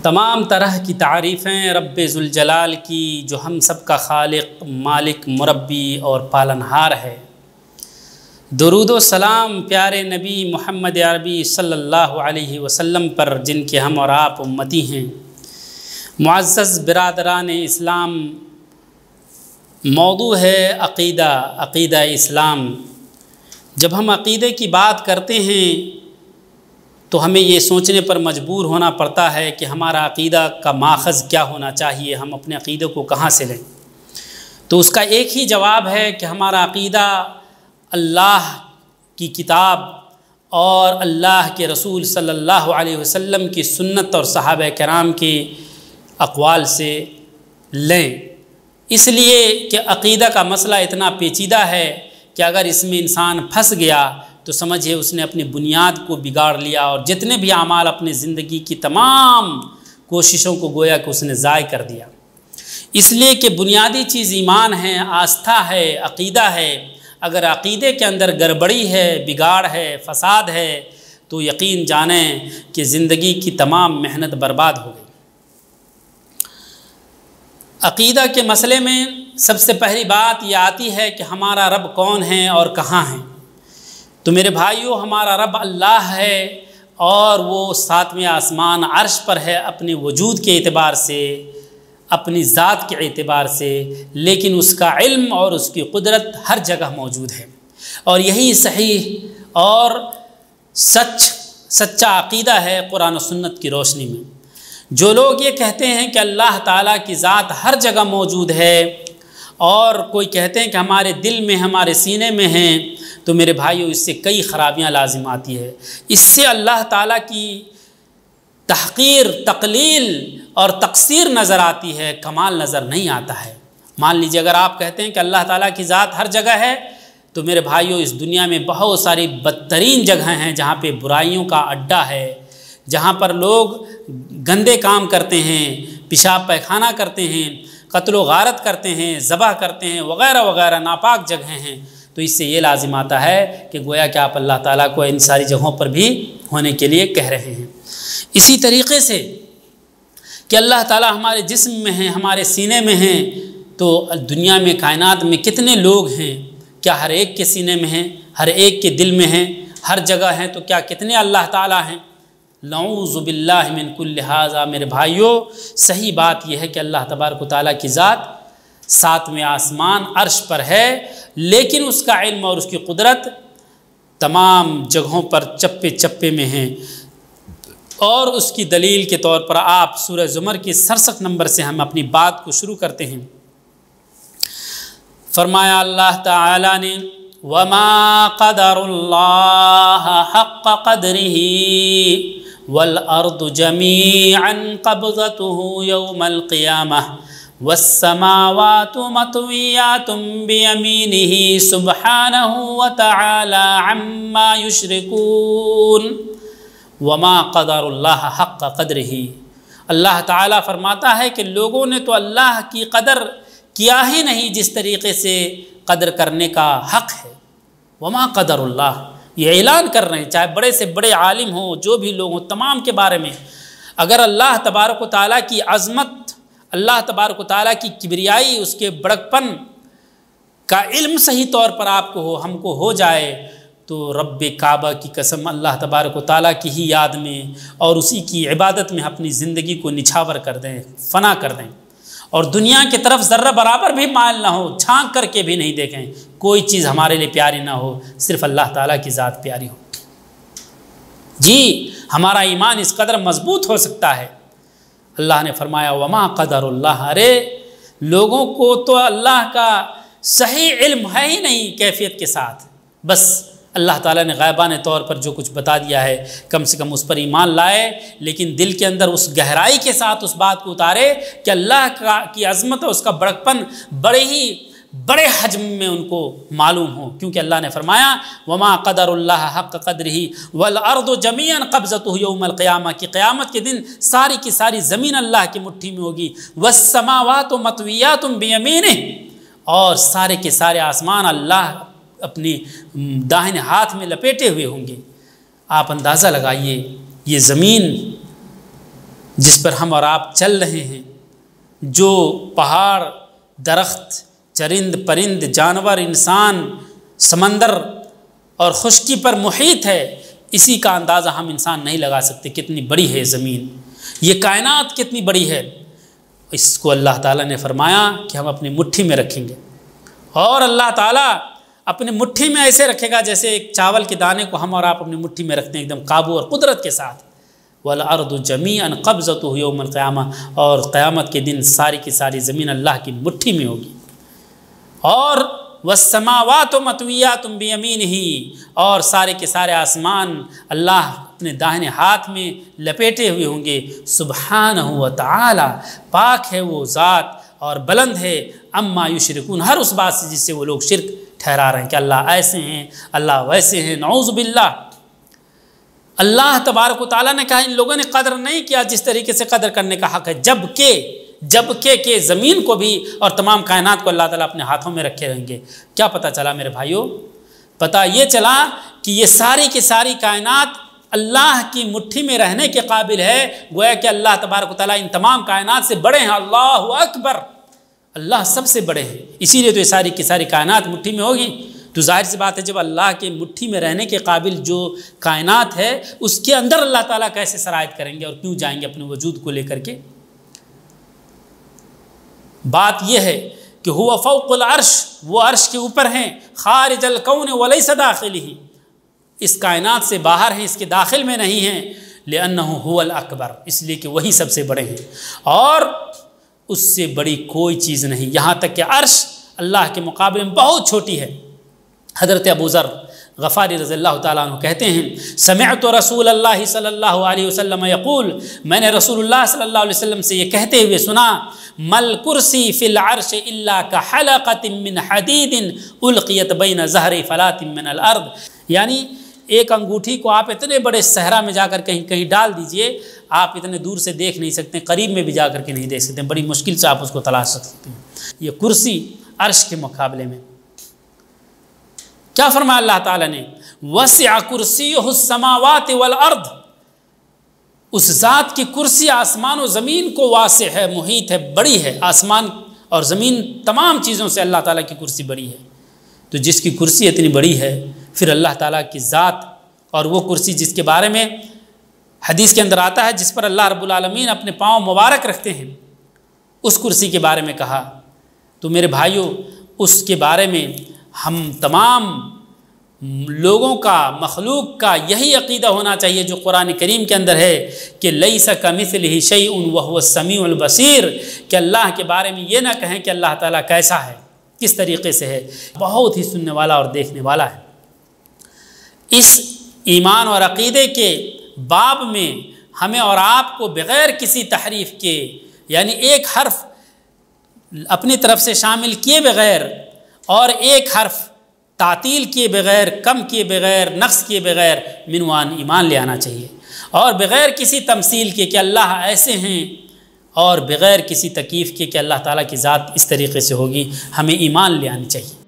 تمام طرح کی تعریفیں رب ذوالجلال کی جو ہم سب کا خالق، مالک، مربی اور پالنہار ہے۔ درود و سلام پیارے نبی محمد عربی صلی اللہ علیہ وسلم پر، جن کے ہم اور آپ امتی ہیں۔ معزز برادران اسلام، موضوع ہے عقیدہ اسلام۔ جب ہم عقیدے کی بات کرتے ہیں تو ہمیں یہ سوچنے پر مجبور ہونا پڑتا ہے کہ ہمارا عقیدہ کا ماخذ کیا ہونا چاہیے، ہم اپنے عقیدے کو کہاں سے لیں۔ تو اس کا ایک ہی جواب ہے کہ ہمارا عقیدہ اللہ کی کتاب اور اللہ کے رسول صلی اللہ علیہ وسلم کی سنت اور صحابہ کرام کے اقوال سے لیں، اس لیے کہ عقیدہ کا مسئلہ اتنا پیچیدہ ہے کہ اگر اس میں انسان پھنس گیا تو سمجھے اس نے اپنی بنیاد کو بگاڑ لیا، اور جتنے بھی اعمال اپنے زندگی کی تمام کوششوں کو گویا کہ اس نے ضائع کر دیا۔ اس لیے کہ بنیادی چیز ایمان ہے، آستھا ہے، عقیدہ ہے۔ اگر عقیدے کے اندر گڑبڑی ہے، بگاڑ ہے، فساد ہے، تو یقین جانیں کہ زندگی کی تمام محنت برباد ہو گئی۔ عقیدہ کے مسئلے میں سب سے پہلی بات یہ آتی ہے کہ ہمارا رب کون ہے اور کہاں ہے۔ تو میرے بھائیو، ہمارا رب اللہ ہے اور وہ ساتویں آسمان عرش پر ہے، اپنے وجود کے اعتبار سے، اپنی ذات کے اعتبار سے، لیکن اس کا علم اور اس کی قدرت ہر جگہ موجود ہے۔ اور یہی صحیح اور سچا عقیدہ ہے قرآن و سنت کی روشنی میں۔ جو لوگ یہ کہتے ہیں کہ اللہ تعالیٰ کی ذات ہر جگہ موجود ہے، اور کوئی کہتے ہیں کہ ہمارے دل میں، ہمارے سینے میں ہیں، تو میرے بھائیو اس سے کئی خرابیاں لازم آتی ہے۔ اس سے اللہ تعالیٰ کی تحقیر، تقلیل اور تقصیر نظر آتی ہے، کمال نظر نہیں آتا ہے۔ مان لیجیے اگر آپ کہتے ہیں کہ اللہ تعالیٰ کی ذات ہر جگہ ہے، تو میرے بھائیو اس دنیا میں بہت ساری بدترین جگہیں ہیں جہاں پہ برائیوں کا اڈا ہے، جہاں پر لوگ گندے کام کرتے ہیں، پیشاب پیخانہ کرتے ہیں، قتل و غارت کرتے ہیں، ذبح کرتے ہیں، وغیرہ وغیرہ ناپاک جگہیں ہیں۔ تو اس سے یہ لازم آتا ہے کہ گویا کہ آپ اللہ تعالیٰ کو ان ساری جگہوں پر بھی ہونے کے لیے کہہ رہے ہیں۔ اسی طریقے سے کہ اللہ تعالیٰ ہمارے جسم میں ہیں، ہمارے سینے میں ہیں، تو دنیا میں، کائنات میں کتنے لوگ ہیں؟ کیا ہر ایک کے سینے میں ہیں؟ ہر ایک کے دل میں ہیں؟ ہر جگہ ہیں؟ تو کیا کتنے اللہ تعالیٰ ہیں؟ نعوذ باللہ من کل ھذا۔ میرے بھائیوں، صحیح بات یہ ہے کہ اللہ تبارک و تعالیٰ کی ذات ساتویں آسمان عرش پر ہے، لیکن اس کا علم اور اس کی قدرت تمام جگہوں پر چپے چپے میں ہیں۔ اور اس کی دلیل کے طور پر آپ سورہ زمر کی 67 نمبر سے ہم اپنی بات کو شروع کرتے ہیں۔ فرمایا اللہ تعالیٰ نے، وَمَا قَدَرُ اللَّهَ حَقَّ قَدْرِهِ وَالْأَرْضُ جَمِيعًا قَبْضَتُهُ يَوْمَ الْقِيَامَةِ وَالسَّمَاوَاتُ مَطْوِيَّاتٌ بِيَمِينِهِ سُبْحَانَهُ وَتَعَالَى عَمَّا يُشْرِكُونَ۔ وَمَا قَدَرُ اللَّهَ حَقَّ قَدْرِهِ، اللہ تعالیٰ فرماتا ہے کہ لوگوں نے تو اللہ کی قدر کیا ہی نہیں جس طریقے سے قدر کرنے کا حق ہے۔ وَمَا قَدَرُ اللَّهِ، یہ اعلان کر رہے ہیں، چاہے بڑے سے بڑے عالم ہوں، جو بھی لوگ ہوں، تمام کے بارے میں اگر اللہ تبارک و تعالیٰ کی عظمت، اللہ تبارک و تعالیٰ کی کبریائی، اس کے بڑکپن کا علم صحیح طور پر آپ کو ہو، ہم کو ہو جائے، تو رب کعبہ کی قسم اللہ تبارک و تعالیٰ کی ہی یاد میں اور اسی کی عبادت میں اپنی زندگی کو نچھاور کر دیں، فنا کر دیں، اور دنیا کی طرف ذرہ برابر بھی مائل نہ ہو، چھانک کر کے بھی نہیں دیکھیں، کوئی چیز ہمارے لیے پیاری نہ ہو، صرف اللہ تعالیٰ کی ذات پیاری ہو۔ جی ہمارا ایمان اس قدر مضبوط ہو سکتا ہے۔ اللہ نے فرمایا وما قدر اللہ، ارے لوگوں کو تو اللہ کا صحیح علم ہے ہی نہیں کیفیت کے ساتھ، بس اللہ تعالیٰ نے غائبانہ طور پر جو کچھ بتا دیا ہے کم سے کم اس پر ایمان لائے، لیکن دل کے اندر اس گہرائی کے ساتھ اس بات کو اتارے کہ اللہ کی عظمت اور اس کا بڑکپن بڑے حجم میں ان کو معلوم ہو، کیونکہ اللہ نے فرمایا وما قدر اللہ حق قدرہ والارض جمیعا قبضتہ یوم القیامہ، کہ قیامت کے دن ساری کی ساری زمین اللہ کی مٹھی میں ہوگی، والسماوات مطویات بیمینہ، اور سارے کے سارے آسمان اللہ اپنی داہنے ہاتھ میں لپیٹے ہوئے ہوں گے۔ آپ اندازہ لگائیے، یہ زمین جس پر ہم اور آپ چل رہے ہیں، جو پہاڑ، درخت، چرند پرند، جانور، انسان، سمندر اور خشکی پر محیط ہے، اسی کا اندازہ ہم انسان نہیں لگا سکتے کتنی بڑی ہے زمین، یہ کائنات کتنی بڑی ہے۔ اس کو اللہ تعالیٰ نے فرمایا کہ ہم اپنی مٹھی میں رکھیں گے، اور اللہ تعالیٰ اپنے مٹھی میں ایسے رکھے گا جیسے ایک چاول کے دانے کو ہم اور آپ اپنی مٹھی میں رکھتے ہیں، ایک دم قابو اور قدرت کے ساتھ۔ وَالْأَرْضُ جَمِيعًا قَبْضَتُهُ يَوْمَ الْقِيَامَةِ، اور قیامت کے دن ساری کی ساری زمین اللہ کی مٹھی میں ہوگی۔ اور وَالسَّمَاوَاتُ مَطْوِيَّاتٌ بِيَمِينِهِ، اور سارے کے سارے آسمان اللہ اپنے داہنے ہاتھ میں لپیٹے ہوئے ہوں گے۔ سبحانہ وتعالی، پاک ہے وہ ذات اور بلند ہے، اما یشرکون، ہر اس بات سے جس سے وہ لوگ شرک ٹھہرا رہے ہیں کہ اللہ ایسے ہیں، اللہ ویسے ہیں، نعوذ باللہ۔ اللہ تبارک و تعالیٰ نے کہا ان لوگوں نے قدر نہیں کیا جس طریقے سے قدر کرنے کا حق ہے، جبکہ کہ زمین کو بھی اور تمام کائنات کو اللہ تعالیٰ اپنے ہاتھوں میں رکھے رہیں گے۔ کیا پتہ چلا میرے بھائیوں؟ پتہ یہ چلا کہ یہ ساری کی ساری کائنات اللہ کی مٹھی میں رہنے کے قابل ہے، گویا کہ اللہ تبارک و تعالیٰ ان تمام کائنات سے بڑے ہیں۔ اللہ اکبر، اللہ سب سے بڑے ہیں، اسی لیے تو یہ ساری کی ساری کائنات مٹھی میں ہوگی۔ تو ظاہر سی بات ہے جب اللہ کے مٹھی میں رہنے کے قابل جو کائنات ہے اس کے اندر اللہ تعالیٰ کیسے سرایت کریں گے اور کیوں جائیں گے اپنے وجود کو لے کر کے؟ بات یہ ہے کہ ہوا فوق العرش، وہ عرش کے اوپر ہیں، خارج الکون ولیس داخلہ، اس کائنات سے باہر ہیں، اس کے داخل میں نہیں ہیں، لأنہ هو الأکبر، اس لیے کہ وہی سب سے بڑے ہیں اور اس سے بڑی کوئی چیز نہیں، یہاں تک کہ عرش اللہ کے مقابلے میں بہت چھوٹی ہے۔ حضرت ابو ذر غفاری رضی اللہ تعالیٰ عنہ کہتے ہیں سمعت رسول اللہ صلی اللہ علیہ وسلم یقول، میں نے رسول اللہ صلی اللہ علیہ وسلم سے یہ کہتے ہوئے سنا، مل کرسی فی العرش الا کحلقۃ من حدید القیت بین ظہر فلات من الارض، یعنی ایک انگوٹھی کو آپ اتنے بڑے صحرا میں جا کر کہیں ڈال دیجئے، آپ اتنے دور سے دیکھ نہیں سکتے، قریب میں بھی جا کر کے نہیں دیکھ سکتے، بڑی مشکل سے آپ اس کو تلاش سکتے ہیں۔ یہ کرسی عرش کے مقابلے میں کیا فرمایا اللہ تعالیٰ نے؟ وسع کرسیہ السماوات والارض، اس ذات کی کرسی آسمان و زمین کو واسع ہے، محیط ہے، بڑی ہے، آسمان اور زمین تمام چیزوں سے اللہ تعالیٰ کی کرسی بڑی ہے۔ تو جس کی کرسی اتنی بڑی ہے، پھر اللہ تعالیٰ کی ذات اور وہ کرسی جس کے بارے میں حدیث کے اندر آتا ہے جس پر اللہ رب العالمین اپنے پاؤں مبارک رکھتے ہیں، اس کرسی کے بارے میں کہا، تو میرے بھائیوں اس کے بارے میں ہم تمام لوگوں کا، مخلوق کا یہی عقیدہ ہونا چاہیے جو قرآن کریم کے اندر ہے کہ لیس کمثلہ شیء وہو السمیع البصیر، کہ اللہ کے بارے میں یہ نہ کہیں کہ اللہ تعالیٰ کیسا ہے، کس طریقے سے ہے، بہت ہی سننے والا اور دیکھنے والا ہے۔ اس ایمان اور عقیدے کے باب میں ہمیں اور آپ کو بغیر کسی تحریف کے، یعنی ایک حرف اپنی طرف سے شامل کیے بغیر اور ایک حرف تعطیل کیے بغیر، کم کیے بغیر، نقص کیے بغیر منوان ایمان لے آنا چاہیے، اور بغیر کسی تمثیل کے کہ اللہ ایسے ہیں، اور بغیر کسی تکییف کے کہ اللہ تعالیٰ کی ذات اس طریقے سے ہوگی، ہمیں ایمان لے آنی چاہیے۔